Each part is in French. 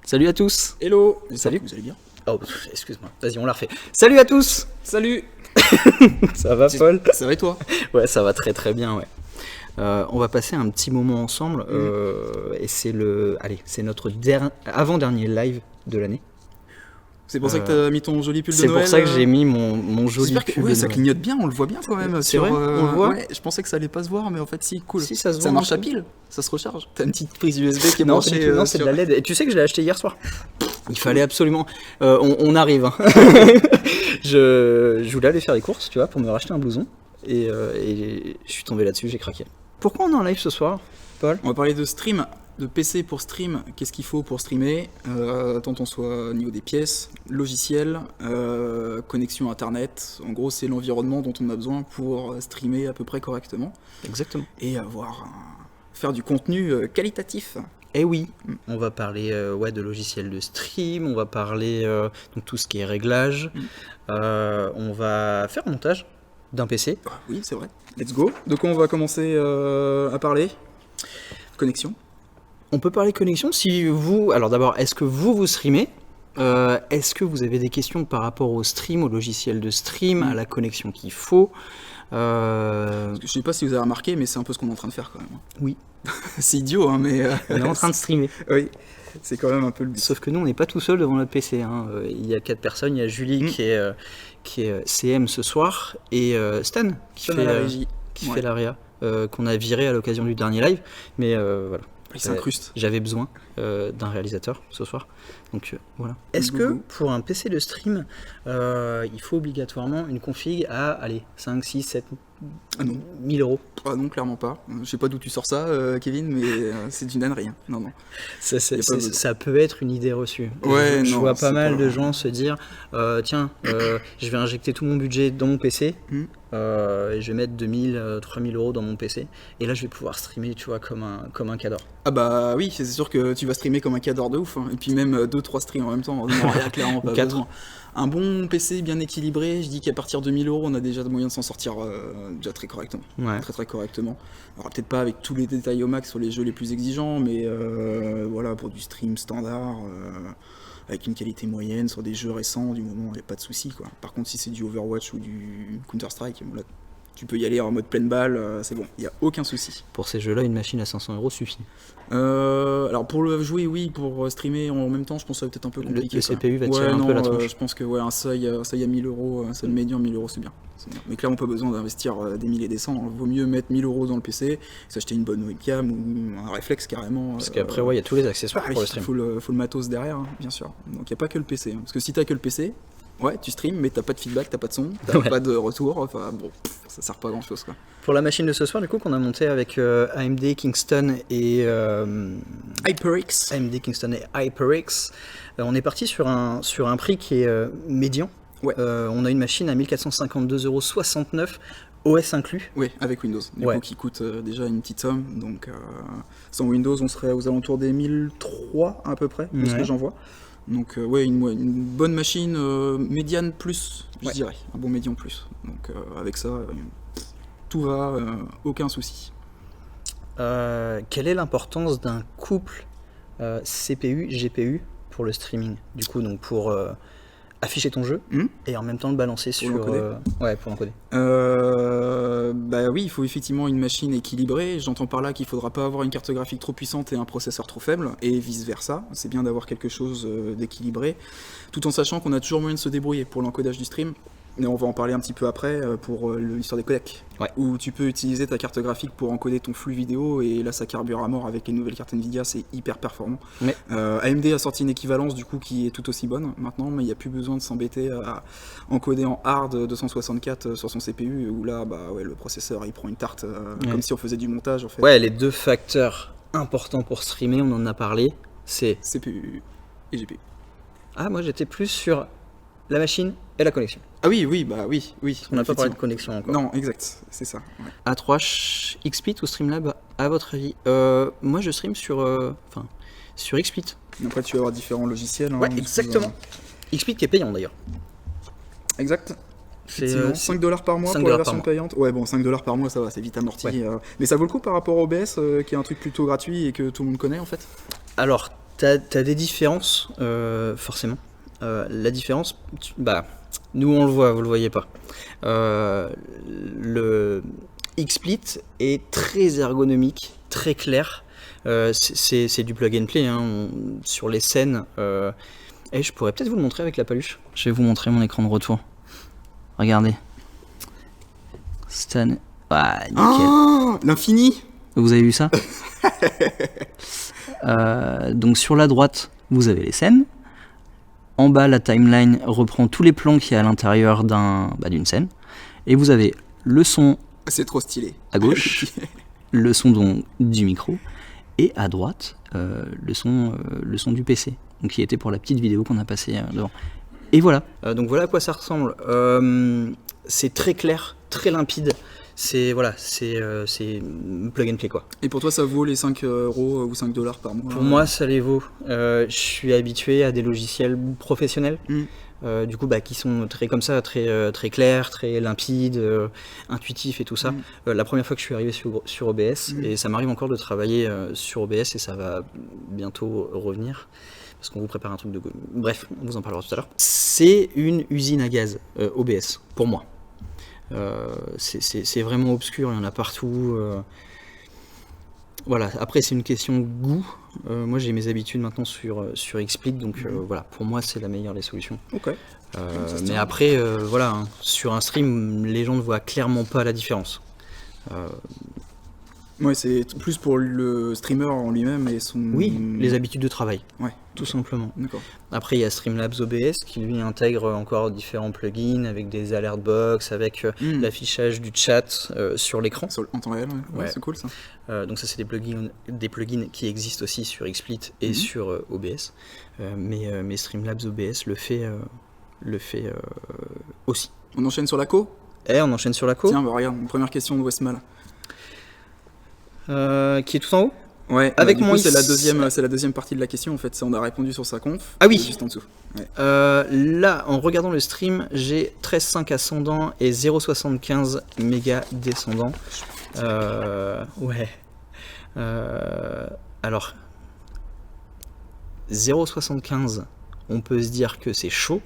Salut à tous. Hello. Salut. Vous allez bien? Oh, excuse-moi. Vas-y, on la refait. Salut à tous. Salut. Ça va, Paul? Ça va et toi? Ouais, ça va très très bien, ouais. On va passer un petit moment ensemble et c'est notre avant-dernier live de l'année. C'est pour ça que t'as mis ton joli pull de C'est Noël. pour ça que j'ai mis mon joli J'espère que pull. ouais, de ça Noël. clignote bien, on le voit bien quand même. C'est vrai, on le voit. Ouais, je pensais que ça allait pas se voir, mais en fait si, cool. Si, ça se Ça voit marche un à peu. pile, ça se recharge. T'as une petite prise USB qui est Non, branchée. c'est de la LED. Et tu sais que je l'ai acheté hier soir. Il fallait absolument. On arrive. Hein. Je voulais aller faire les courses, tu vois, pour me racheter un blouson. Et je suis tombé là-dessus, j'ai craqué. Pourquoi on est en live ce soir, Paul? On va parler de stream, de PC pour stream. Qu'est-ce qu'il faut pour streamer, tant on soit au niveau des pièces, logiciel, connexion internet. En gros, c'est l'environnement dont on a besoin pour streamer à peu près correctement Exactement. et faire du contenu qualitatif. Eh oui, on va parler de logiciels de stream, on va parler donc tout ce qui est réglage, on va faire un montage d'un PC. Ah oui, c'est vrai. Let's go. De quoi on va commencer à parler? Connexion. On peut parler connexion si vous... Alors d'abord, est-ce que vous streamez? Est-ce que vous avez des questions par rapport au stream, au logiciel de stream, à la connexion qu'il faut? Parce que je sais pas si vous avez remarqué, mais c'est un peu ce qu'on est en train de faire quand même. Oui, C'est idiot, hein, mais... on est en train de streamer. Oui, c'est quand même un peu le but. Sauf que nous, on n'est pas tout seul devant notre PC. Hein. Il y a 4 personnes. Il y a Julie qui est CM ce soir et Stan qui Stan à la régie. qui Ouais. fait l'ARIA, qu'on a viré à l'occasion du dernier live. Mais voilà. Il s'incruste. J'avais besoin d'un réalisateur ce soir. Donc voilà. Est-ce Go, que go. pour un PC de stream, il faut obligatoirement une config à allez, 5, 6, 7 Ah non. 1000 euros? Ah non, clairement pas. Je sais pas d'où tu sors ça, Kevin, mais c'est d'une ânerie. Hein. Non, non. Ça peut être une idée reçue. Ouais, je non, vois c'est pas mal pas- de gens se dire tiens, je vais injecter tout mon budget dans mon PC, et je vais mettre 2000, 3000 euros dans mon PC, et là je vais pouvoir streamer, tu vois, comme un cador. Ah bah oui, c'est sûr que tu vas streamer comme un cadre de ouf. Hein. Et puis même 2-3 streams en même temps. Non, il y a clairement pas 4. besoin. Un bon PC bien équilibré, je dis qu'à partir de 1000 euros, on a déjà moyen de s'en sortir déjà très correctement. Ouais. Très très correctement. Alors peut-être pas avec tous les détails au max sur les jeux les plus exigeants, mais voilà, pour du stream standard, avec une qualité moyenne sur des jeux récents, du moment, il n'y a pas de souci quoi. Par contre, si c'est du Overwatch ou du Counter-Strike, bon, là, tu peux y aller en mode pleine balle, c'est bon, il n'y a aucun souci. Pour ces jeux-là, une machine à 500 euros suffit. Alors pour le jouer, oui, pour streamer en même temps, je pense que ça va peut-être un peu compliqué. Le quoi. CPU va tirer un non, peu la tronche. je pense que ouais, un seuil à 1000 euros, un seuil médian 1000 euros, c'est bien. Mais clairement, pas besoin d'investir des milliers et des cents. Vaut mieux mettre 1000 euros dans le PC, s'acheter une bonne webcam ou un réflexe carrément. Parce qu'après, il y a tous les accessoires pour le stream. Faut le matos derrière, hein, bien sûr. Donc il n'y a pas que le PC. Hein. Parce que si t'as que le PC, ouais, tu streams, mais t'as pas de feedback, t'as pas de son, t'as pas de retour. Enfin bon, ça sert pas à grand chose quoi. Pour la machine de ce soir, du coup, qu'on a monté avec AMD Kingston et HyperX. AMD Kingston et HyperX, on est parti sur un prix qui est médian. Ouais. On a une machine à 1452,69 € OS inclus. Oui, avec Windows. Du Ouais. coup, qui coûte déjà une petite somme. Donc, sans Windows, on serait aux alentours des 1003 à peu près, de ce Ouais. que j'en vois. Donc, ouais, une bonne machine médiane plus, je Ouais. dirais. Un bon médian plus. Donc, avec ça, tout va, aucun souci. Quelle est l'importance d'un couple CPU-GPU pour le streaming? Du coup, donc pour afficher ton jeu et en même temps le balancer sur... l'encoder. Ouais, pour l'encoder. Bah oui, il faut effectivement une machine équilibrée. J'entends par là qu'il faudra pas avoir une carte graphique trop puissante et un processeur trop faible, et vice versa. C'est bien d'avoir quelque chose d'équilibré, tout en sachant qu'on a toujours moyen de se débrouiller pour l'encodage du stream. Et on va en parler un petit peu après pour l'histoire des codecs, Ouais. où tu peux utiliser ta carte graphique pour encoder ton flux vidéo, et là ça carbure à mort avec les nouvelles cartes Nvidia, c'est hyper performant. Mais- AMD a sorti une équivalence du coup qui est tout aussi bonne maintenant, mais il n'y a plus besoin de s'embêter à encoder en hard 264 sur son CPU, où là bah ouais, le processeur il prend une tarte comme si on faisait du montage en fait. Ouais, les deux facteurs importants pour streamer, on en a parlé, c'est... CPU et GPU. Ah, moi j'étais plus sur la machine et la connexion. Ah oui, oui, bah oui, oui. On n'a pas parlé de effectivement. connexion encore. Non, exact, c'est ça. Ouais. A3 XSplit ou Streamlab, à votre avis? Moi je stream sur XSplit. Après tu vas avoir différents logiciels. hein, Ouais, sous- exactement. XSplit qui est payant d'ailleurs. Exact. C'est Effectivement, 5 $ par mois 5 pour la $ par version mois. payante. Ouais, bon, 5 $ par mois, ça va, c'est vite amorti. Ouais. Mais ça vaut le coup par rapport au OBS, qui est un truc plutôt gratuit et que tout le monde connaît en fait. Alors, t'as des différences, forcément. La différence, nous on le voit, vous le voyez pas. Le XSplit est très ergonomique, très clair. C'est du plug and play, hein, sur les scènes. Et je pourrais peut-être vous le montrer avec la paluche. Je vais vous montrer mon écran de retour. Regardez. Stan. Ah, nickel. Oh, l'infini. Vous avez vu ça? Donc sur la droite, vous avez les scènes. En bas, la timeline reprend tous les plans qu'il y a à l'intérieur d'une scène. Et vous avez le son C'est trop stylé. à gauche, le son donc du micro, et à droite, le son du PC. Donc qui était pour la petite vidéo qu'on a passée devant. Et voilà. Donc voilà à quoi ça ressemble. C'est très clair, très limpide. C'est plug and play quoi. Et pour toi, ça vaut les 5 euros ou 5 dollars par mois? Pour moi, ça les vaut. Je suis habitué à des logiciels professionnels, du coup, qui sont très comme ça, très clairs, très limpides, intuitifs et tout ça. La première fois que je suis arrivé sur OBS, et ça m'arrive encore de travailler sur OBS, et ça va bientôt revenir, parce qu'on vous prépare un truc de... Bref, on vous en parlera tout à l'heure. C'est une usine à gaz, OBS, pour moi. C'est vraiment obscur, il y en a partout. Voilà, après c'est une question de goût. Moi j'ai mes habitudes maintenant sur XSplit, donc voilà, pour moi c'est la meilleure des solutions. Ok. Mais après, voilà, hein, sur un stream, les gens ne voient clairement pas la différence. Ouais, c'est plus pour le streamer en lui-même et son... Oui, les habitudes de travail, Ouais, tout simplement. d'accord. Après, il y a Streamlabs OBS qui lui intègre encore différents plugins avec des alert box, avec l'affichage du chat sur l'écran. En temps réel, ouais. Ouais. C'est cool ça. Donc ça, c'est des plugins qui existent aussi sur XSplit et sur OBS. Mais Streamlabs OBS le fait aussi. On enchaîne sur la co. Et on enchaîne sur la co. Tiens, regarde, première question de Westmal. Qui est tout en haut. Ouais, avec du mon coup, c'est la deuxième partie de la question en fait. On a répondu sur sa conf. Ah oui. Juste en dessous. Ouais. Là, en regardant le stream, j'ai 13.5 ascendant et 0.75 mégas descendant. Ouais. Alors, 0.75, on peut se dire que c'est chaud.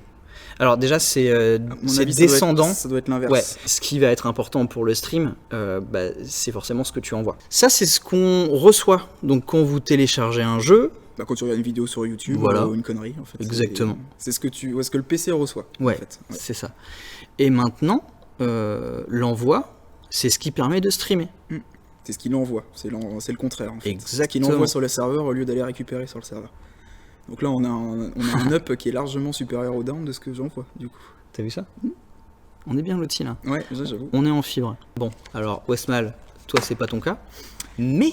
Alors déjà, c'est descendant. Ça doit être l'inverse. Ouais, ce qui va être important pour le stream, c'est forcément ce que tu envoies. Ça, c'est ce qu'on reçoit. Donc, quand vous téléchargez un jeu... Quand tu regardes une vidéo sur YouTube voilà. ou une connerie, en fait. Exactement. C'est ce que le PC reçoit. Ouais, en fait. Ouais. c'est ça. Et maintenant, l'envoi, c'est ce qui permet de streamer. C'est ce qu'il envoie. C'est le contraire, en fait. Exactement. Ce qu'il envoie sur le serveur au lieu d'aller récupérer sur le serveur. Donc là, on a un up qui est largement supérieur au down de ce que j'envoie, du coup. T'as vu ça? On est bien lotis, là. Ouais, j'avoue. On est en fibre. Bon, alors, Westmal, toi, c'est pas ton cas. Mais,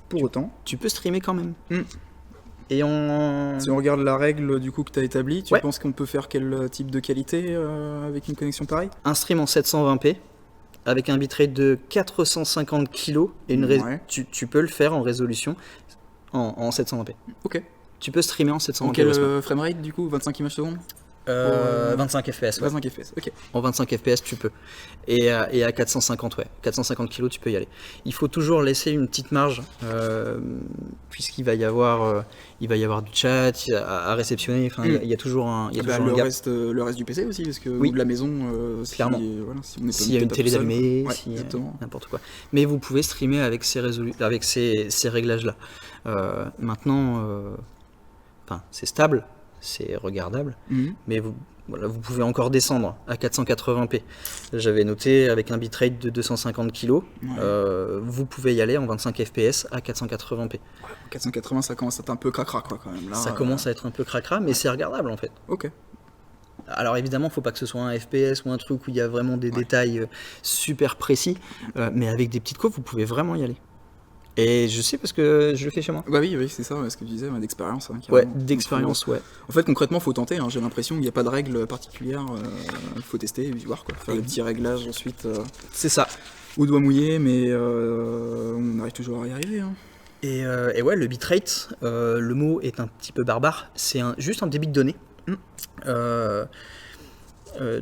pour autant, tu peux streamer quand même. Et si on regarde la règle, du coup, que tu as établie, tu penses qu'on peut faire quel type de qualité avec une connexion pareille? Un stream en 720p, avec un bitrate de 450 kg, et tu peux le faire en résolution en 720p. Ok. Tu peux streamer en 720p. En quel framerate du coup? 25 images secondes? 25 fps. Ouais. 25 fps, ok. En 25 fps, tu peux. Et à 450, 450 kg, tu peux y aller. Il faut toujours laisser une petite marge, puisqu'il va y avoir du chat à réceptionner. Enfin, il y a toujours un. Il y a toujours un gap. Le reste du PC aussi, parce que oui. ou de la maison, clairement. S'il y a une télé d'allumée, n'importe quoi. Mais vous pouvez streamer avec ces réglages-là. Maintenant, c'est stable. C'est regardable, mais vous pouvez encore descendre à 480p. J'avais noté avec un bitrate de 250 kg, vous pouvez y aller en 25 fps à 480p. 480, ça commence à être un peu cracra quoi quand même. Là, ça commence à être un peu cracra, mais c'est regardable en fait. Ok. Alors évidemment, il ne faut pas que ce soit un FPS ou un truc où il y a vraiment des détails super précis, mais avec des petites courbes, vous pouvez vraiment y aller. Et je sais parce que je le fais chez moi. Bah oui, c'est ça, ce que tu disais, d'expérience. D'expérience, ouais. En fait, concrètement, faut tenter. J'ai l'impression qu'il n'y a pas de règle particulière. Il faut tester et voir quoi. Faire les petits réglages ensuite. C'est ça. Au doigt mouillé, mais on arrive toujours à y arriver. Et ouais, le bitrate, le mot est un petit peu barbare. C'est juste un débit de données.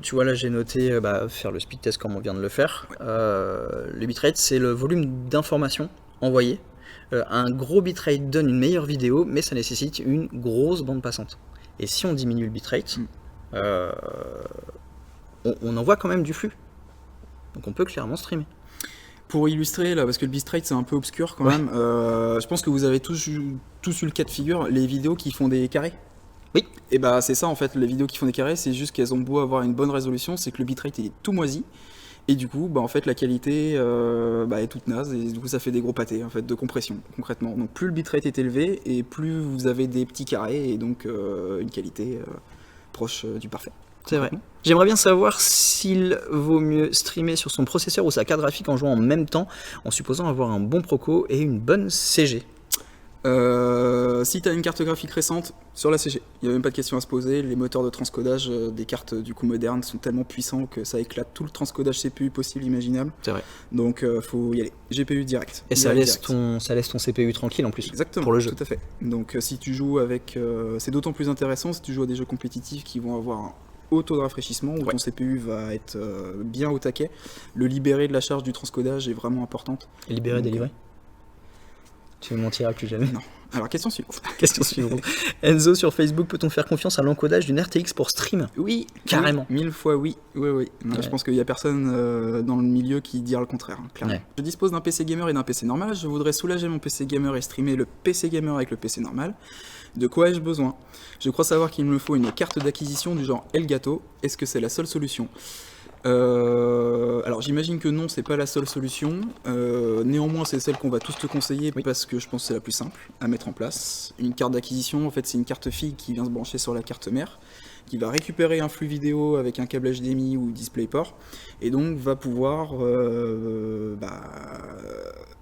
Tu vois là j'ai noté faire le speed test comme on vient de le faire. Le bitrate c'est le volume d'informations envoyées Un gros bitrate donne une meilleure vidéo, mais ça nécessite une grosse bande passante. Et si on diminue le bitrate, on envoie quand même du flux. Donc on peut clairement streamer. Pour illustrer, là, parce que le bitrate c'est un peu obscur quand même, je pense que vous avez tous eu le cas de figure, les vidéos qui font des carrés. Oui. Et bah c'est ça en fait, les vidéos qui font des carrés, c'est juste qu'elles ont beau avoir une bonne résolution, c'est que le bitrate il est tout moisi. Et du coup, bah, en fait, la qualité est toute naze, et du coup, ça fait des gros pâtés en fait, de compression, concrètement. Donc, plus le bitrate est élevé, et plus vous avez des petits carrés, et donc une qualité proche du parfait. C'est vrai. J'aimerais bien savoir s'il vaut mieux streamer sur son processeur ou sa carte graphique en jouant en même temps, en supposant avoir un bon proco et une bonne CG. Si tu as une carte graphique récente, sur la CG, il n'y a même pas de question à se poser. Les moteurs de transcodage des cartes du coup modernes sont tellement puissants que ça éclate tout le transcodage CPU possible, imaginable. C'est vrai. Donc faut y aller. GPU direct. Et ça laisse ton CPU tranquille en plus. Exactement, pour le jeu. Tout à fait. Donc si tu joues avec... c'est d'autant plus intéressant si tu joues à des jeux compétitifs qui vont avoir un haut taux de rafraîchissement, où ton CPU va être bien au taquet. Le libérer de la charge du transcodage est vraiment importante. Et libérer, délivrer. Tu ne mentiras plus jamais. Non. Alors, question suivante. Question suivante. Enzo, sur Facebook, peut-on faire confiance à l'encodage d'une RTX pour stream? Oui, carrément. 1000 fois oui. Oui. Je pense qu'il n'y a personne dans le milieu qui dira le contraire, clairement. Ouais. Je dispose d'un PC gamer et d'un PC normal. Je voudrais soulager mon PC gamer et streamer le PC gamer avec le PC normal. De quoi ai-je besoin? Je crois savoir qu'il me faut une carte d'acquisition du genre Elgato. Est-ce que c'est la seule solution? Alors j'imagine que non, c'est pas la seule solution. Néanmoins, c'est celle qu'on va tous te conseiller parce que je pense que c'est la plus simple à mettre en place. Une carte d'acquisition, en fait, c'est une carte fille qui vient se brancher sur la carte mère, qui va récupérer un flux vidéo avec un câble HDMI ou DisplayPort, et donc va pouvoir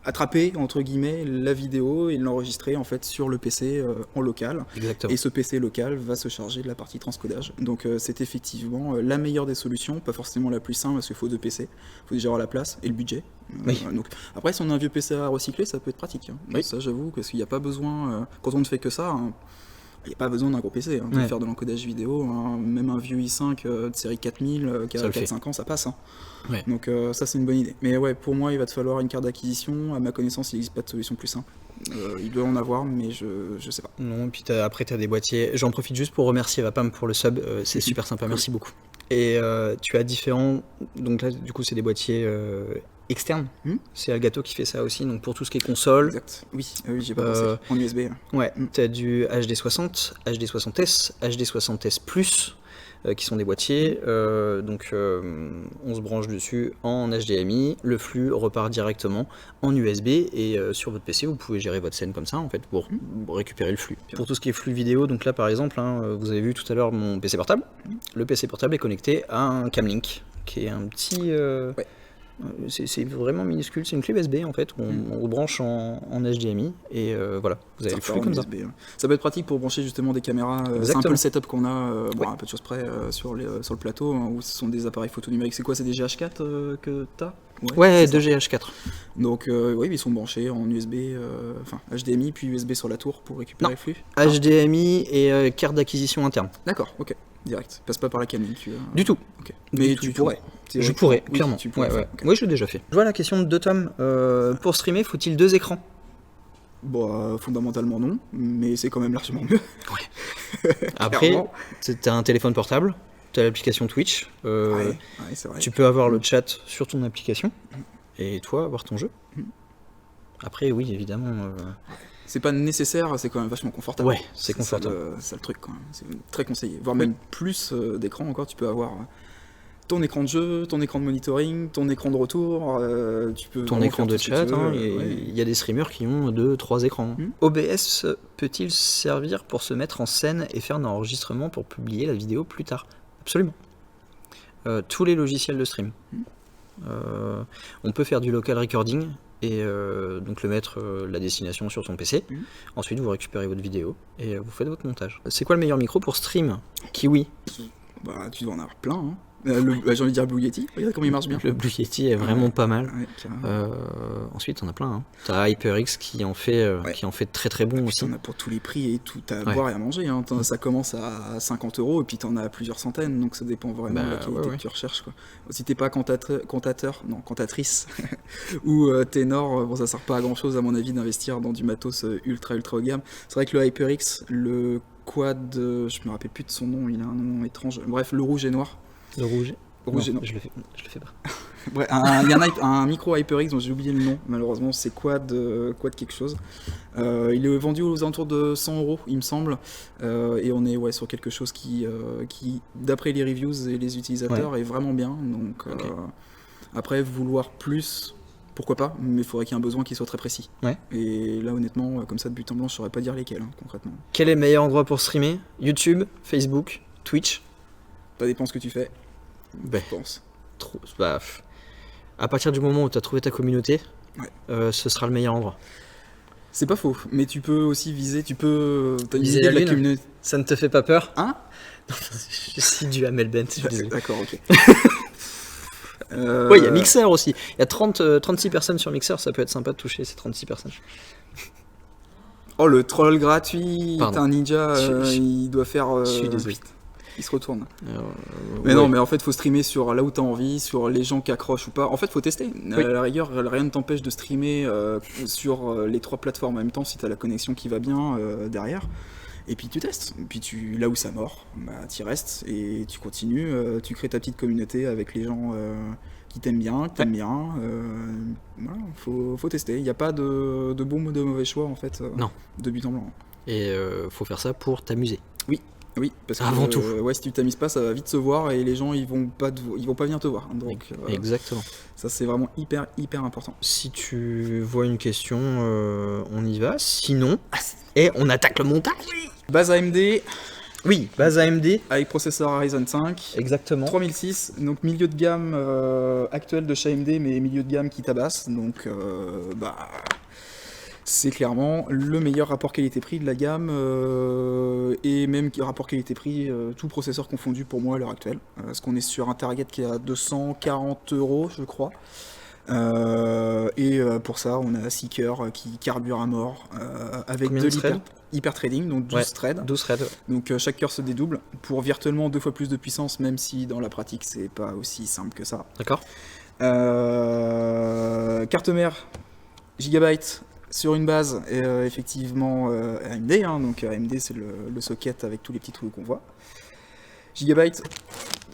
attraper entre guillemets la vidéo et l'enregistrer en fait sur le PC en local. Exactement. Et ce PC local va se charger de la partie transcodage. Donc c'est effectivement la meilleure des solutions, pas forcément la plus simple parce qu'il faut 2 PC, il faut déjà avoir la place et le budget. Donc, après, si on a un vieux PC à recycler, ça peut être pratique. Ça, j'avoue, parce qu'il n'y a pas besoin, quand on ne fait que ça, il n'y a pas besoin d'un gros PC pour faire de l'encodage vidéo. Même un vieux i5 de série 4000 qui a 4-5 ans, ça passe. Donc ça, c'est une bonne idée. Mais ouais, pour moi, il va te falloir une carte d'acquisition. À ma connaissance, il n'existe pas de solution plus simple. Il doit en avoir, mais je sais pas. Non, et puis après, tu as des boîtiers. J'en profite juste pour remercier Vapam pour le sub. C'est super sympa, merci beaucoup. Et tu as différents... Donc là, du coup, c'est des boîtiers... externe, c'est Elgato qui fait ça aussi, donc pour tout ce qui est console. Exact. Oui, j'ai pas pensé. En USB. Ouais, t'as du HD60, HD60S, HD60S+, qui sont des boîtiers, donc on se branche dessus en HDMI, le flux repart directement en USB, et sur votre PC, vous pouvez gérer votre scène comme ça, en fait, pour récupérer le flux. Pour tout ce qui est flux vidéo, donc là, par exemple, vous avez vu tout à l'heure mon PC portable. Le PC portable est connecté à un Camlink, qui est un petit... C'est vraiment minuscule, c'est une clé USB en fait, on branche en HDMI et voilà, vous avez le flux comme ça. Ça peut être pratique pour brancher justement des caméras, c'est un peu le setup qu'on a, un peu de choses près sur le plateau, où ce sont des appareils photo numériques. C'est quoi, c'est des GH4 que t'as? Ouais, 2 GH4. Donc oui, ils sont branchés en USB, HDMI puis USB sur la tour pour récupérer le flux. HDMI et carte d'acquisition interne. D'accord, ok. Direct, passe pas par la Camlink. Du tout. Okay. Mais tu pourrais. Je pourrais, clairement. Tu pourrais okay. Oui, je l'ai déjà fait. Je vois la question de Tom. Pour streamer, faut-il 2 écrans? Bon, fondamentalement non, mais c'est quand même largement mieux. Ouais. Après, t'as un téléphone portable, t'as l'application Twitch. C'est vrai. Tu peux avoir le chat sur ton application et toi avoir ton jeu. Après, oui, évidemment. C'est pas nécessaire, c'est quand même vachement confortable. Ouais, c'est confortable. C'est le truc quand même, c'est très conseillé. Voire même plus d'écran encore, tu peux avoir ton écran de jeu, ton écran de monitoring, ton écran de retour, tu peux... Ton écran de chat, il y a des streamers qui ont 2-3 écrans. OBS peut-il servir pour se mettre en scène et faire un enregistrement pour publier la vidéo plus tard? Absolument. Tous les logiciels de stream. On peut faire du local recording, et donc le mettre la destination sur son PC. Ensuite, vous récupérez votre vidéo et vous faites votre montage. C'est quoi le meilleur micro pour stream? Kiwi. Tu dois en avoir plein. J'ai envie de dire Blue Yeti, regarde comment il marche bien. Le Blue Yeti est vraiment pas mal. Ouais, carrément. Ensuite, on a plein. Hein. T'as HyperX qui en fait très très bon aussi. T'en as pour tous les prix et tout à Ouais. boire et à manger. Hein. Ça commence à 50 € et puis t'en as plusieurs centaines, donc ça dépend vraiment de la qualité que tu recherches. Quoi. Si t'es pas cantatrice ou ténor, bon, ça sert pas à grand chose à mon avis d'investir dans du matos ultra haut de gamme. C'est vrai que le HyperX, le quad, je me rappelle plus de son nom, il a un nom étrange. Bref, le rouge et noir. Le rouge. Rouge et noir. Je le fais pas. Bref, il y a un micro HyperX dont j'ai oublié le nom, malheureusement, c'est quad quelque chose. Il est vendu aux alentours de 100 €, il me semble, et on est sur quelque chose qui d'après les reviews et les utilisateurs, est vraiment bien. Donc, après, vouloir plus, pourquoi pas, mais il faudrait qu'il y ait un besoin qui soit très précis. Ouais. Et là, honnêtement, comme ça de but en blanc, je saurais pas dire lesquels, concrètement. Quel est le meilleur endroit pour streamer? YouTube, Facebook, Twitch? Ça dépend ce que tu fais, Ben, je pense. À partir du moment où tu as trouvé ta communauté, ce sera le meilleur endroit. C'est pas faux, mais tu peux aussi viser, t'as une Viser idée la de la lune. communauté. Ça ne te fait pas peur? Hein? Je suis du Hamel Bent, je suis désolé. D'accord, ok. Ouais, il y a Mixer aussi. Il y a 36 personnes sur Mixer, ça peut être sympa de toucher ces 36 personnes. Oh, le troll gratuit. Pardon. T'as un ninja, il doit faire. Je suis désolé. Il se retourne. Mais non, mais en fait, faut streamer sur là où t'as envie, sur les gens qui accrochent ou pas. En fait, faut tester. À la rigueur, rien ne t'empêche de streamer sur les 3 plateformes en même temps si t'as la connexion qui va bien derrière. Et puis tu testes. Et puis là où ça mord, t'y restes et tu continues. Tu crées ta petite communauté avec les gens qui t'aiment bien, que t'aimes bien. Voilà, faut tester. Il n'y a pas de bon ou de mauvais choix en fait. Non. De but en blanc. Et faut faire ça pour t'amuser. Oui, parce que avant tout. Si tu t'amuses pas, ça va vite se voir et les gens ils vont pas venir te voir. Donc Exactement. ça c'est vraiment hyper important. Si tu vois une question, on y va. Sinon, et on attaque le montage. Base AMD Oui, base AMD. avec processeur Ryzen 5. Exactement. 3006, donc milieu de gamme actuel de chez AMD, mais milieu de gamme qui tabasse. Donc c'est clairement le meilleur rapport qualité-prix de la gamme, et même rapport qualité-prix, tout processeur confondu pour moi à l'heure actuelle. Parce qu'on est sur un target qui est à 240 € je crois. Et pour ça, on a Seeker qui carbure à mort avec Combien de de threads l'hyper trading, donc 12 threads. 12 threads. Donc chaque cœur se dédouble pour virtuellement 2 fois plus de puissance, même si dans la pratique c'est pas aussi simple que ça. D'accord. Carte mère, Gigabyte sur une base, effectivement AMD, hein, donc AMD c'est le socket avec tous les petits trucs qu'on voit. Gigabyte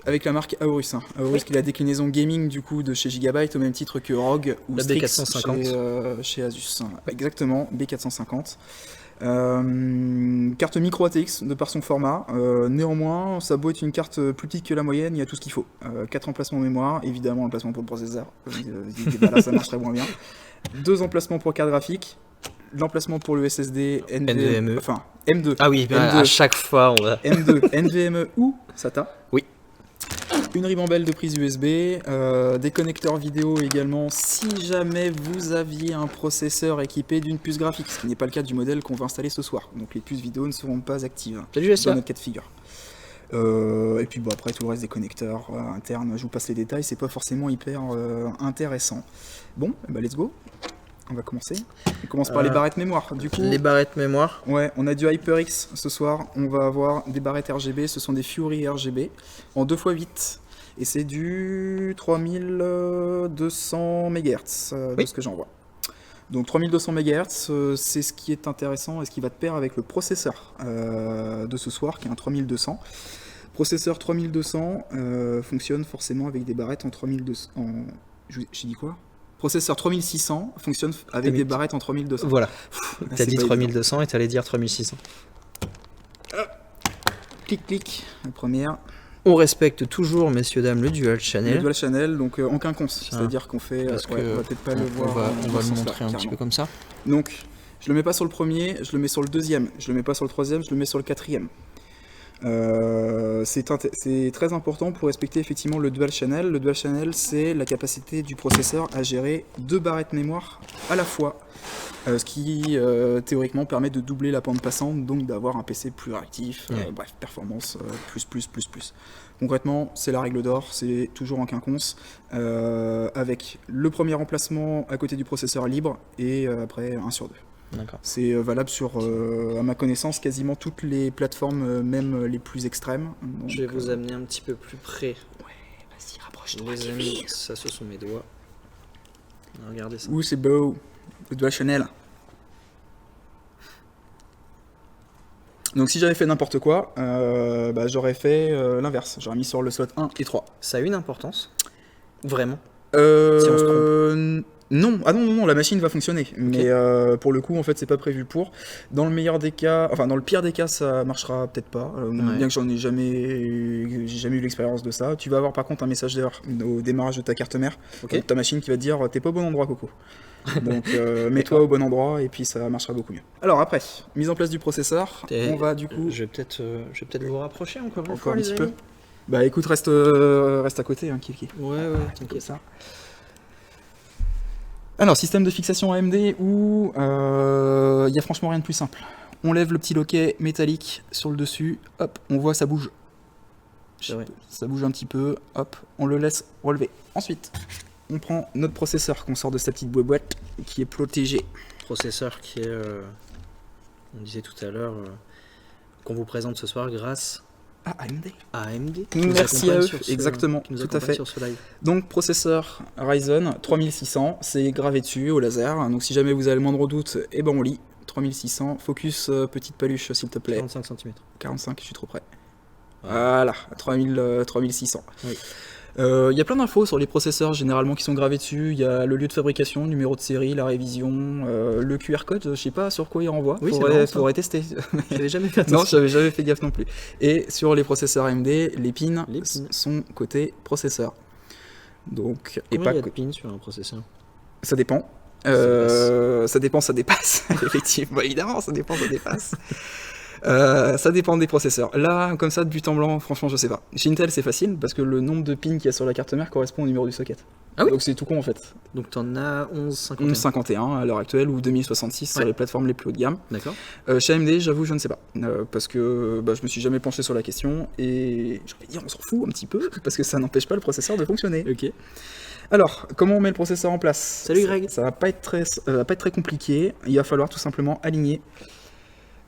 avec la marque Aorus, hein. Aorus qui est la déclinaison gaming du coup de chez Gigabyte au même titre que ROG ou La Strix B450. chez Asus. Exactement, B450. Carte micro ATX de par son format, néanmoins ça a beau être une carte plus petite que la moyenne, il y a tout ce qu'il faut. 4 emplacements mémoire, évidemment l'emplacement pour le processeur, là ça marcherait moins bien. 2 emplacements pour carte graphique, l'emplacement pour le SSD NVMe. enfin M2. Ah oui, M2. à chaque fois on va. M2, NVMe ou SATA. Oui. Une ribambelle de prise USB, des connecteurs vidéo également si jamais vous aviez un processeur équipé d'une puce graphique, ce qui n'est pas le cas du modèle qu'on va installer ce soir. Donc les puces vidéo ne seront pas actives Salut dans Jessia. notre cas de figure. Et puis après tout le reste des connecteurs internes, je vous passe les détails, c'est pas forcément hyper intéressant. Bon, let's go. On va commencer. On commence par les barrettes mémoire. Du coup, Les barrettes mémoire. ouais, on a du HyperX ce soir. On va avoir des barrettes RGB. Ce sont des Fury RGB en 2x8. Et c'est du 3200 MHz de ce que j'en vois. Donc 3200 MHz, c'est ce qui est intéressant et ce qui va de pair avec le processeur de ce soir, qui est un 3200. Processeur 3200 fonctionne forcément avec des barrettes en 3200. J'ai dit quoi? Processeur 3600 fonctionne avec des barrettes en 3200. Voilà. Là, T'as c'est dit pas 3200 et t'allais dire 3600. Clic, clic, la première. On respecte toujours, messieurs, dames, le dual Le channel. dual channel, donc en quinconce, c'est-à-dire qu'on fait. Parce on que va peut-être pas le voir. on va dans le ce sens-là, montrer un petit carrément. peu comme ça. Donc, je le mets pas sur le premier, je le mets sur le deuxième, je le mets pas sur le troisième, je le mets sur le quatrième. C'est très important pour respecter effectivement le dual channel. Le dual channel, c'est la capacité du processeur à gérer 2 barrettes mémoire à la fois, ce qui théoriquement permet de doubler la bande passante, donc d'avoir un PC plus réactif, bref, performance plus. Concrètement, c'est la règle d'or, c'est toujours en quinconce, avec le premier emplacement à côté du processeur libre et après 1 sur 2. D'accord. C'est valable sur, à ma connaissance, quasiment toutes les plateformes, même les plus extrêmes. Donc, je vais vous amener un petit peu plus près. Ouais, vas-y, rapproche-toi. Les amis, ça ce sont mes doigts. Regardez ça. Ouh, c'est beau. Le doigt Chanel. Donc si j'avais fait n'importe quoi, j'aurais fait l'inverse. J'aurais mis sur le slot 1 et 3. Ça a une importance? Vraiment? Si on se trompe. Non, la machine va fonctionner, okay. Mais pour le coup, en fait, c'est pas prévu pour. Dans le meilleur des cas, enfin dans le pire des cas, ça marchera peut-être pas. Bien que j'ai jamais eu l'expérience de ça. Tu vas avoir par contre un message d'erreur au démarrage de ta carte mère, de ta machine qui va te dire t'es pas au bon endroit, Coco. Donc mets-toi au bon endroit et puis ça marchera beaucoup mieux. Alors après, mise en place du processeur, on va du coup. Je vais peut-être vous rapprocher encore une fois, un petit peu. Bah écoute, reste à côté, hein, Kiki. Ouais, t'inquiète ça. Alors, système de fixation AMD où il y a franchement rien de plus simple. On lève le petit loquet métallique sur le dessus, hop, on voit ça bouge. Ça bouge un petit peu, hop, on le laisse relever. Ensuite, on prend notre processeur qu'on sort de sa petite boîte qui est protégé. Processeur qui est, on disait tout à l'heure, qu'on vous présente ce soir grâce à AMD. Merci à eux, exactement, tout à fait. Donc processeur Ryzen 3600, c'est gravé dessus au laser. Donc si jamais vous avez le moindre doute, on lit 3600. Focus petite paluche s'il te plaît. 45 cm. 45, je suis trop près. Voilà, 3600. Oui. Y a plein d'infos sur les processeurs généralement qui sont gravés dessus. Il y a le lieu de fabrication, le numéro de série, la révision, le QR code, je sais pas sur quoi il renvoie. Oui, faudrait tester. J'avais jamais fait attention. Non, j'avais jamais fait gaffe non plus. Et sur les processeurs AMD, les pins sont côté processeur. Donc, combien il y a de pins sur un processeur? Ça dépend. Ça dépasse. Effectivement, évidemment, ça dépasse. Ça dépend des processeurs. Là, comme ça, de but en blanc, franchement, je sais pas. Chez Intel, c'est facile parce que le nombre de pins qu'il y a sur la carte mère correspond au numéro du socket. Ah oui. Donc c'est tout con en fait. Donc t'en as 1151. 1151 à l'heure actuelle ou 2066 sur les plateformes les plus haut de gamme. D'accord. Chez AMD, j'avoue, je ne sais pas. Parce que je me suis jamais penché sur la question et j'ai envie de dire, on s'en fout un petit peu parce que ça n'empêche pas le processeur de fonctionner. Ok. Alors, comment on met le processeur en place? Salut Greg. Ça va pas être très compliqué. Il va falloir tout simplement aligner.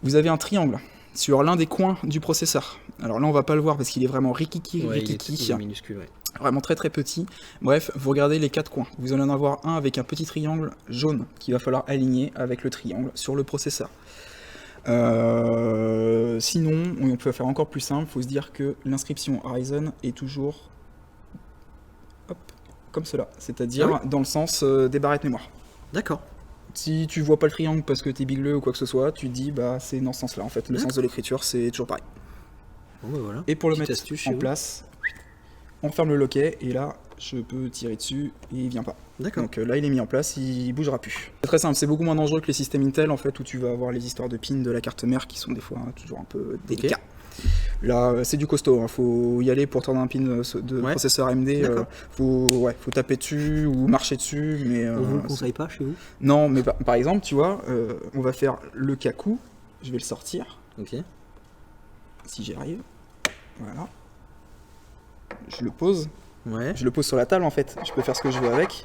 Vous avez un triangle sur l'un des coins du processeur. Alors là, on va pas le voir parce qu'il est vraiment rikiki. Il est minuscule, Vraiment très très petit. Bref, vous regardez les 4 coins. Vous allez en avoir un avec un petit triangle jaune qu'il va falloir aligner avec le triangle sur le processeur. Sinon, on peut faire encore plus simple. Il faut se dire que l'inscription Ryzen est toujours comme cela, c'est-à-dire dans le sens des barrettes mémoire. D'accord. Si tu vois pas le triangle parce que t'es bigleux ou quoi que ce soit, tu te dis c'est dans ce sens-là en fait. Le sens de l'écriture, c'est toujours pareil. Bon, voilà. Et pour le mettre en place, on ferme le loquet et là, je peux tirer dessus et il vient pas. D'accord. Donc là, il est mis en place, il bougera plus. C'est très simple, c'est beaucoup moins dangereux que les systèmes Intel en fait, où tu vas avoir les histoires de pins de la carte mère qui sont des fois toujours un peu délicats. Okay. Là, c'est du costaud, faut y aller pour tendre un pin de processeur AMD. Faut taper dessus ou marcher dessus. Mais, on vous le conseille pas chez vous? Non, mais par exemple, tu vois, on va faire le Kaku. Je vais le sortir. Ok. Si j'y arrive. Voilà. Je le pose. Ouais. Je le pose sur la table en fait. Je peux faire ce que je veux avec.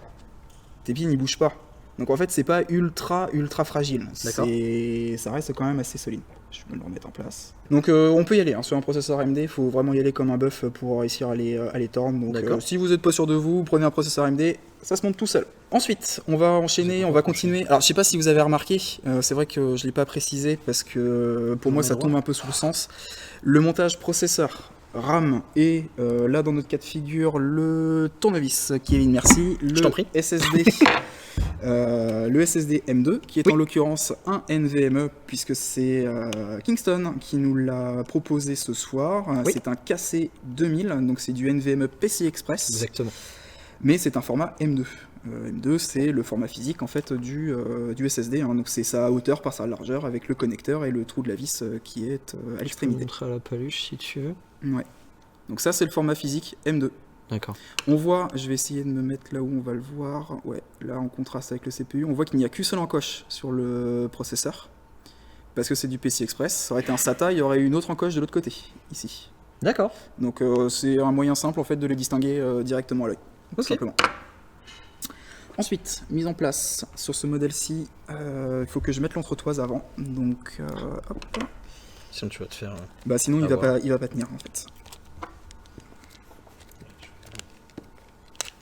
Tes pins, ils bougent pas. Donc en fait, c'est pas ultra fragile. Ça reste quand même assez solide. Je vais me le remettre en place. Donc on peut y aller, sur un processeur AMD, il faut vraiment y aller comme un bœuf pour réussir à les tordre. Donc si vous n'êtes pas sûr de vous, prenez un processeur AMD, ça se monte tout seul. Ensuite, on va enchaîner, on va continuer. Alors je sais pas si vous avez remarqué, c'est vrai que je l'ai pas précisé parce que pour moi ça tombe un peu sous le sens. Le montage processeur, RAM et là dans notre cas de figure, le tournevis, Kevin, merci. Je t'en prie. SSD. Le SSD M2 qui est en l'occurrence un NVMe puisque c'est Kingston qui nous l'a proposé ce soir. C'est un KC2000, donc c'est du NVMe PCI Express. Exactement. Mais c'est un format M2. M2, c'est le format physique en fait du SSD. Hein. Donc c'est sa hauteur par sa largeur avec le connecteur et le trou de la vis qui est à Je peux l'extrémité. montrer à la paluche si tu veux. Ouais. Donc ça c'est le format physique M2. D'accord. On voit, je vais essayer de me mettre là où on va le voir. Ouais, là en contraste avec le CPU, on voit qu'il n'y a qu'une seule encoche sur le processeur. Parce que c'est du PCI Express. Ça aurait été un SATA, il y aurait une autre encoche de l'autre côté, ici. D'accord. Donc c'est un moyen simple en fait de les distinguer directement à l'œil. Ok. Simplement. Ensuite, mise en place sur ce modèle-ci, il faut que je mette l'entretoise avant. Donc, hop. Sinon tu vas te faire... Bah sinon il va pas tenir en fait.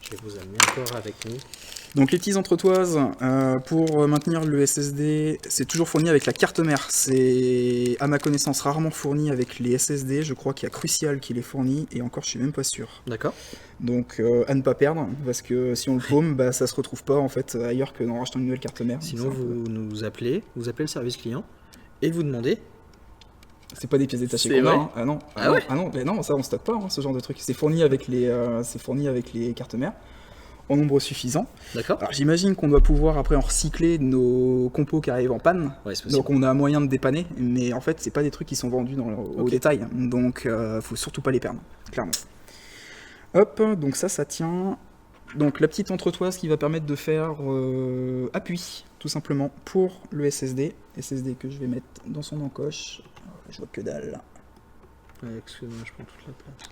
Je vais vous amener encore avec nous. Donc les petites entretoises, pour maintenir le SSD, c'est toujours fourni avec la carte mère. C'est à ma connaissance rarement fourni avec les SSD. Je crois qu'il y a Crucial qui les fournit et encore je suis même pas sûr. D'accord. Donc à ne pas perdre parce que si on le paume, bah ça se retrouve pas en fait ailleurs que d'en racheter une nouvelle carte mère. Sinon vous nous appelez, vous appelez le service client et vous demandez. C'est pas des pièces détachées C'est qu'on a, vrai hein. Ah non, Ah ouais mais non, ça on stocke pas hein, ce genre de truc. C'est fourni avec les cartes mères en nombre suffisant. D'accord. Alors j'imagine qu'on doit pouvoir après en recycler nos compos qui arrivent en panne. Ouais, c'est possible. Donc on a moyen de dépanner, mais en fait c'est pas des trucs qui sont vendus au détail, donc faut surtout pas les perdre, clairement. Hop, donc ça tient. Donc la petite entretoise qui va permettre de faire appui, tout simplement, pour le SSD. SSD que je vais mettre dans son encoche. Je vois que dalle. Ouais, excuse-moi, je prends toute la place.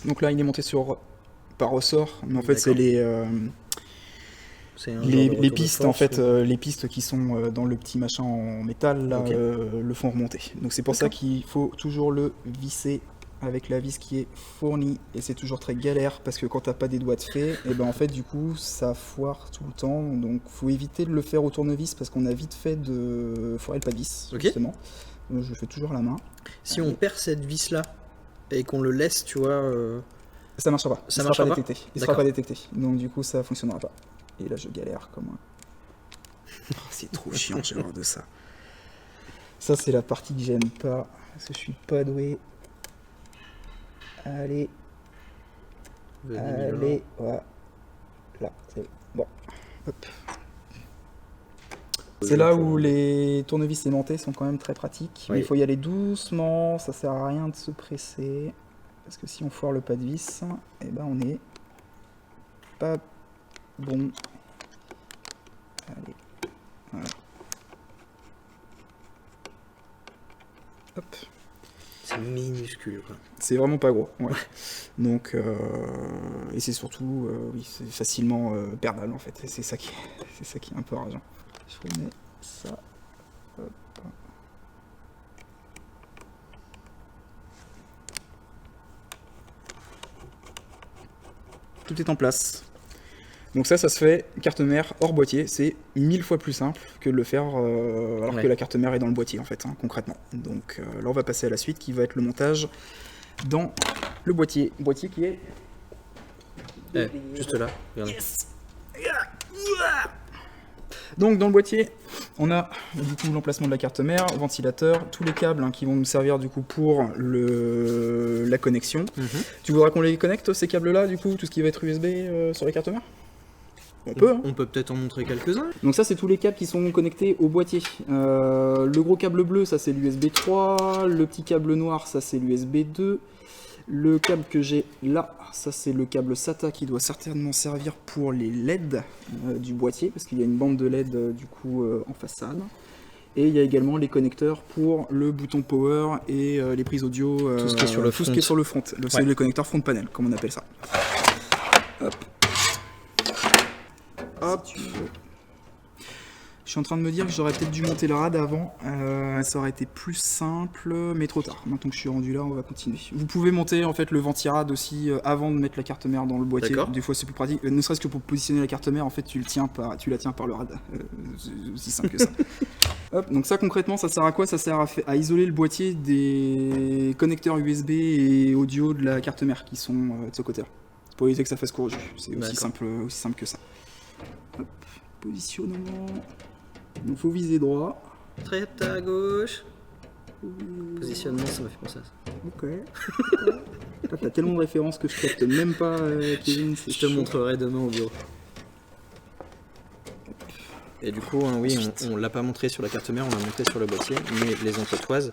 Donc là il est monté par ressort, mais en fait c'est les pistes en fait, les pistes qui sont dans le petit machin en métal là, le font remonter. Donc c'est pour ça qu'il faut toujours le visser avec la vis qui est fournie et c'est toujours très galère parce que quand t'as pas des doigts de fée, et ben en fait du coup ça foire tout le temps. Donc faut éviter de le faire au tournevis parce qu'on a vite fait de foirer le pas de vis justement. Donc je le fais toujours à la main. Si on perd cette vis là et qu'on le laisse, tu vois, ça marchera pas. Ça marchera pas. Il sera pas détecté. Donc du coup ça fonctionnera pas. Et là je galère comme un... Oh, c'est trop chiant, j'ai horreur de ça. Ça c'est la partie que j'aime pas, parce que je suis pas doué. Allez. Allez, voilà. Là, c'est bon. Hop. C'est là où les tournevis aimantés sont quand même très pratiques. Mais il faut y aller doucement, ça sert à rien de se presser. Parce que si on foire le pas de vis, eh ben on est pas bon. Allez, voilà. Hop. c'est minuscule quoi. C'est vraiment pas gros. Ouais. Donc, et c'est surtout, oui, c'est facilement perdable en fait. Et c'est ça qui est un peu rageant. Je remets ça. Hop. Tout est en place. Donc ça se fait carte mère hors boîtier, c'est 1000 fois plus simple que de le faire alors que la carte mère est dans le boîtier en fait, hein, concrètement. Donc là on va passer à la suite qui va être le montage dans le boîtier. Boîtier qui est... juste là, regardez. Yes. Donc dans le boîtier, on a du coup l'emplacement de la carte mère, ventilateur, tous les câbles hein, qui vont nous servir du coup pour la connexion. Tu voudras qu'on les connecte ces câbles là du coup, tout ce qui va être USB sur la carte mère? On peut, hein. On peut peut-être en montrer quelques-uns. Donc ça c'est tous les câbles qui sont connectés au boîtier. Le gros câble bleu ça c'est l'USB 3, le petit câble noir ça c'est l'USB 2. Le câble que j'ai là, ça c'est le câble SATA qui doit certainement servir pour les LED du boîtier, parce qu'il y a une bande de LED du coup en façade. Et il y a également les connecteurs pour le bouton power et les prises audio. Tout ce qui est sur le front. Tout ce qui est sur le front. C'est le connecteur front panel, comme on appelle ça. Hop. Hop. Je suis en train de me dire que j'aurais peut-être dû monter le rad avant, ça aurait été plus simple, mais trop tard. Maintenant que je suis rendu là, on va continuer. Vous pouvez monter en fait le ventirad aussi avant de mettre la carte mère dans le boîtier. Des fois c'est plus pratique, ne serait-ce que pour positionner la carte mère, en fait tu la tiens par le rad. C'est aussi simple que ça. Hop, donc ça concrètement ça sert à quoi? Ça sert à isoler le boîtier des connecteurs USB et audio de la carte mère qui sont de ce côté-là. C'est pour éviter que ça fasse court au jus. C'est aussi simple que ça. Hop, positionnement. Il faut viser droit. Très à gauche. Positionnement, ça m'a fait penser à ça. Ok. Là, t'as tellement de références que je capte même pas, Kevin. Je te montrerai demain au bureau. Et du coup, hein, oui, on l'a pas montré sur la carte mère, on l'a montré sur le boîtier, mais les entretoises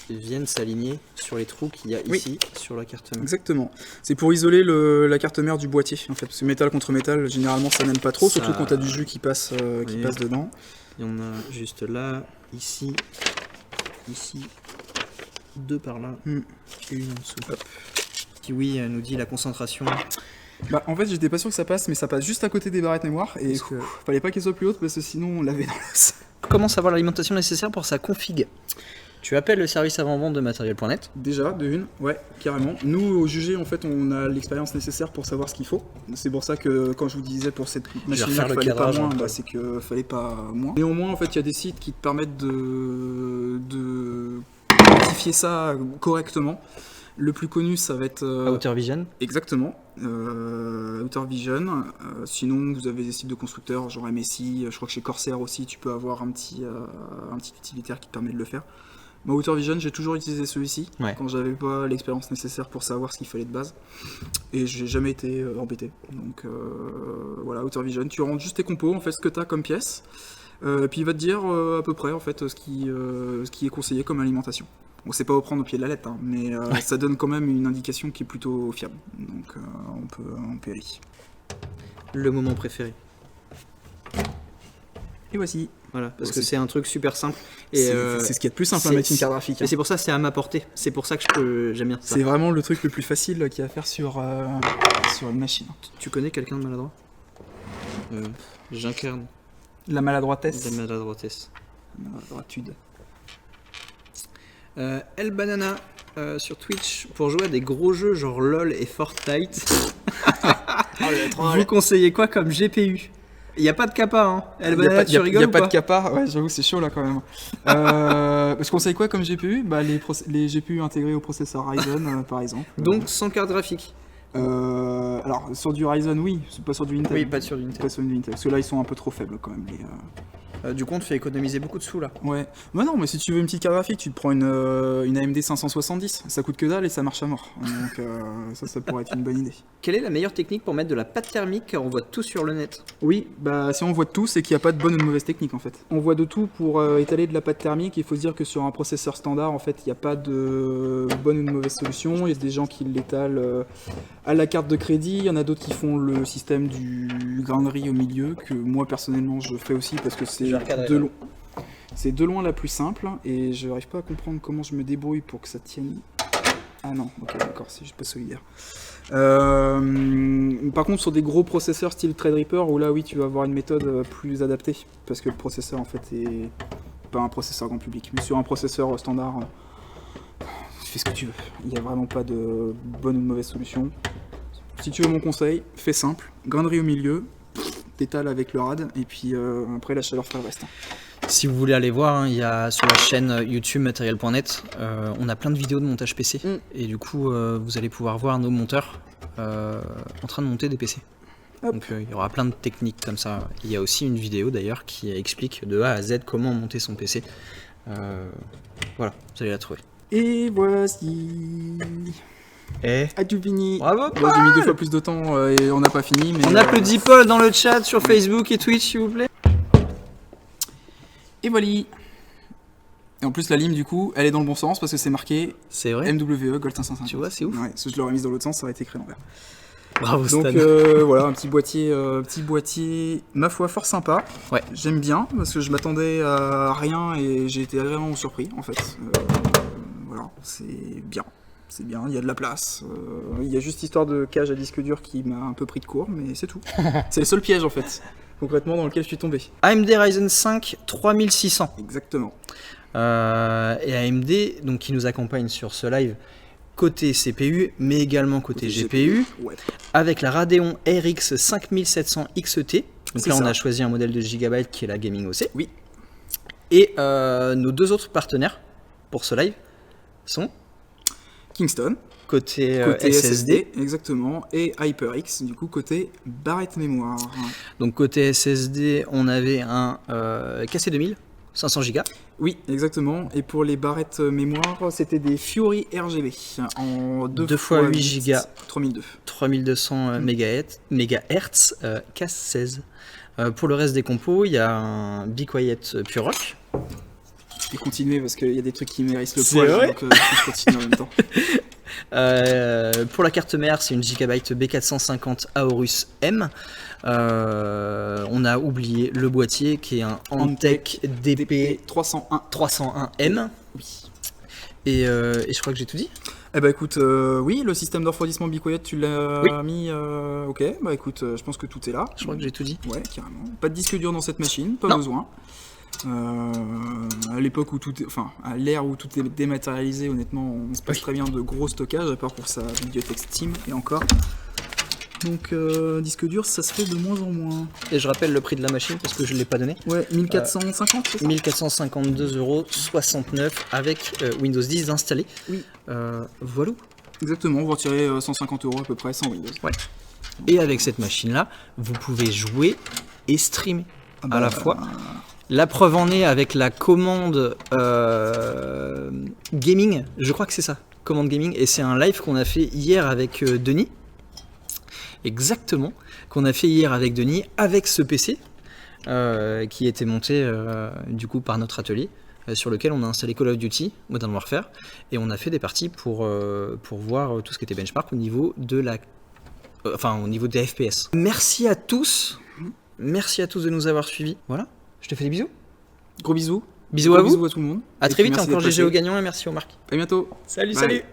viennent s'aligner sur les trous qu'il y a ici sur la carte mère. Exactement. C'est pour isoler la carte mère du boîtier, en fait. Parce que métal contre métal, généralement, ça n'aime pas trop, surtout quand t'as du jus qui passe dedans. Il y en a juste là, ici, deux par là, et une en dessous. Hop. Kiwi nous dit la concentration. Bah, en fait, j'étais pas sûr que ça passe, mais ça passe juste à côté des barrettes mémoire, et fallait pas qu'elle soit plus haute parce que sinon on l'avait dans l'os. Comment savoir l'alimentation nécessaire pour sa config? Tu appelles le service avant-vente de matériel.net. Déjà, de une, ouais, carrément. Nous, au jugé, en fait, on a l'expérience nécessaire pour savoir ce qu'il faut. C'est pour ça que quand je vous disais pour cette machine-là qu'il fallait pas moins, bah, c'est qu'il fallait pas moins. Néanmoins, en fait, il y a des sites qui te permettent de quantifier ça correctement. Le plus connu, ça va être... Outer Vision. Exactement. Outer Vision. Sinon, vous avez des sites de constructeurs, genre MSI. Je crois que chez Corsair aussi, tu peux avoir un petit utilitaire qui te permet de le faire. Moi, Outer Vision, j'ai toujours utilisé celui-ci, quand j'avais pas l'expérience nécessaire pour savoir ce qu'il fallait de base. Et j'ai jamais été embêté. Donc voilà, Outer Vision. Tu rentres juste tes compos, en fait, ce que tu as comme pièce. Puis il va te dire à peu près, en fait, ce qui est conseillé comme alimentation. Bon, c'est pas au prendre au pied de la lettre, hein, mais ça donne quand même une indication qui est plutôt fiable. Donc on peut y aller. Le moment préféré. Et voici. Voilà, parce que c'est un truc super simple. Et c'est ce qui est de plus simple à mettre une carte graphique. Mais c'est pour ça que c'est à ma portée. C'est pour ça que j'aime bien ça. C'est vraiment le truc le plus facile qu'il y a à faire sur une machine. Tu connais quelqu'un de maladroit? J'incarne. La maladroitesse. La maladroitesse. La maladroitude. El Banana sur Twitch pour jouer à des gros jeux genre LOL et Fortnite. Vous conseillez quoi comme GPU? Il n'y a pas de capa, hein. El Banana, tu rigoles ou pas? Il n'y a pas de capa, ouais, j'avoue, c'est chaud là quand même. Je conseille quoi comme GPU? Bah, les GPU intégrés au processeur Ryzen, par exemple. Donc sans carte graphique. Alors, sur du Ryzen, oui, c'est pas sur du Intel. Oui, pas sur du Intel. Pas sur du Intel, parce que là, ils sont un peu trop faibles quand même. Du coup, on te fait économiser beaucoup de sous là. Ouais. Mais non, mais si tu veux une petite carte graphique, tu te prends une AMD 570. Ça coûte que dalle et ça marche à mort. Donc ça pourrait être une bonne idée. Quelle est la meilleure technique pour mettre de la pâte thermique car on voit tout sur le net? Oui, bah si on voit de tout, c'est qu'il n'y a pas de bonne ou de mauvaise technique en fait. On voit de tout pour étaler de la pâte thermique. Il faut se dire que sur un processeur standard, en fait, il n'y a pas de bonne ou de mauvaise solution. Il y a des gens qui l'étalent à la carte de crédit. Il y en a d'autres qui font le système du grain de riz au milieu, que moi personnellement je fais aussi parce que c'est de loin la plus simple et je n'arrive pas à comprendre comment je me débrouille pour que ça tienne. Ah non, ok, d'accord, c'est juste pas solidaire. Par contre, sur des gros processeurs style Threadripper, où là oui, tu vas avoir une méthode plus adaptée parce que le processeur en fait est pas un processeur grand public, mais sur un processeur standard, tu fais ce que tu veux. Il n'y a vraiment pas de bonne ou de mauvaise solution. Si tu veux mon conseil, fais simple, grain de riz au milieu, t'étales avec le rad et puis après la chaleur fait le reste. Si vous voulez aller voir, hein, il y a sur la chaîne YouTube matériel.net, on a plein de vidéos de montage PC et du coup vous allez pouvoir voir nos monteurs en train de monter des PC. Hop. Donc il y aura plein de techniques comme ça. Il y a aussi une vidéo d'ailleurs qui explique de A à Z comment monter son PC. Voilà, vous allez la trouver. Et voici. As-tu fini? Bravo Paul. Bon, j'ai mis 2 fois plus de temps et on n'a pas fini. Mais on applaudit Paul dans le chat sur Facebook et Twitch s'il vous plaît. Et voilà. Et en plus la lime du coup, elle est dans le bon sens parce que c'est marqué. C'est vrai. MWE Gold 550. Tu vois, c'est ouf. Ouais, si je l'aurais mise dans l'autre sens, ça aurait été écrit en vert. Bravo Stan. Donc voilà, un petit boîtier, ma foi, fort sympa. Ouais. J'aime bien parce que je m'attendais à rien et j'ai été vraiment surpris en fait. Voilà, c'est bien. C'est bien, il y a de la place. Il y a juste histoire de cage à disque dur qui m'a un peu pris de court, mais c'est tout. C'est le seul piège en fait, concrètement dans lequel je suis tombé. AMD Ryzen 5 3600. Exactement. Et AMD, donc qui nous accompagne sur ce live, côté CPU, mais également côté GPU, ouais. Avec la Radeon RX 5700 XT. Donc là, on a choisi un modèle de Gigabyte qui est la Gaming OC. Oui. Et nos deux autres partenaires pour ce live sont Kingston, côté SSD, exactement, et HyperX, du coup côté barrette mémoire. Donc côté SSD, on avait un KC2000 500 Go. Oui, exactement. Et pour les barrettes mémoire, c'était des Fury RGB en 2 fois 8 Go. 3002. 3200 MHz, casse 16. Pour le reste des compos, il y a un Be Quiet Pure Rock. Et continuer parce qu'il y a des trucs qui méritent le C'est poil, vrai. donc je continue en même temps. Pour la carte mère, c'est une Gigabyte B450 Aorus M. On a oublié le boîtier qui est un Antec DP 301M. Oui. Et je crois que j'ai tout dit. Eh bah écoute, oui, le système de refroidissement Be Quiet, tu l'as Oui. mis. Ok, bah écoute, je pense que tout est là. Je crois que j'ai tout dit. Ouais, carrément. Pas de disque dur dans cette machine, pas Non. besoin. À l'époque où tout est, enfin, à l'ère où tout est dématérialisé, honnêtement, on se passe très bien de gros stockage, à part pour sa bibliothèque Steam, et encore. Donc, disque dur, ça se fait de moins en moins. Et je rappelle le prix de la machine parce que je ne l'ai pas donné. Ouais, 1450, c'est ça 1452,69 € avec Windows 10 installé. Oui. Voilà. Exactement, vous retirez 150 € à peu près sans Windows. Ouais. Et avec cette machine-là, vous pouvez jouer et streamer à la fois. La preuve en est avec la commande gaming, je crois que c'est ça, commande gaming, et c'est un live qu'on a fait hier avec Denis. Exactement, qu'on a fait hier avec Denis, avec ce PC qui était monté du coup par notre atelier, sur lequel on a installé Call of Duty, Modern Warfare, et on a fait des parties pour voir tout ce qui était benchmark au niveau de la, au niveau des FPS. Merci à tous de nous avoir suivis. Voilà, je te fais des bisous. Gros bisous. Bisous à vous. Bisous à tout le monde. À Et très puis vite, merci encore d'être GG au passé. gagnant et merci au Marc. À bientôt. Salut, Bye. salut.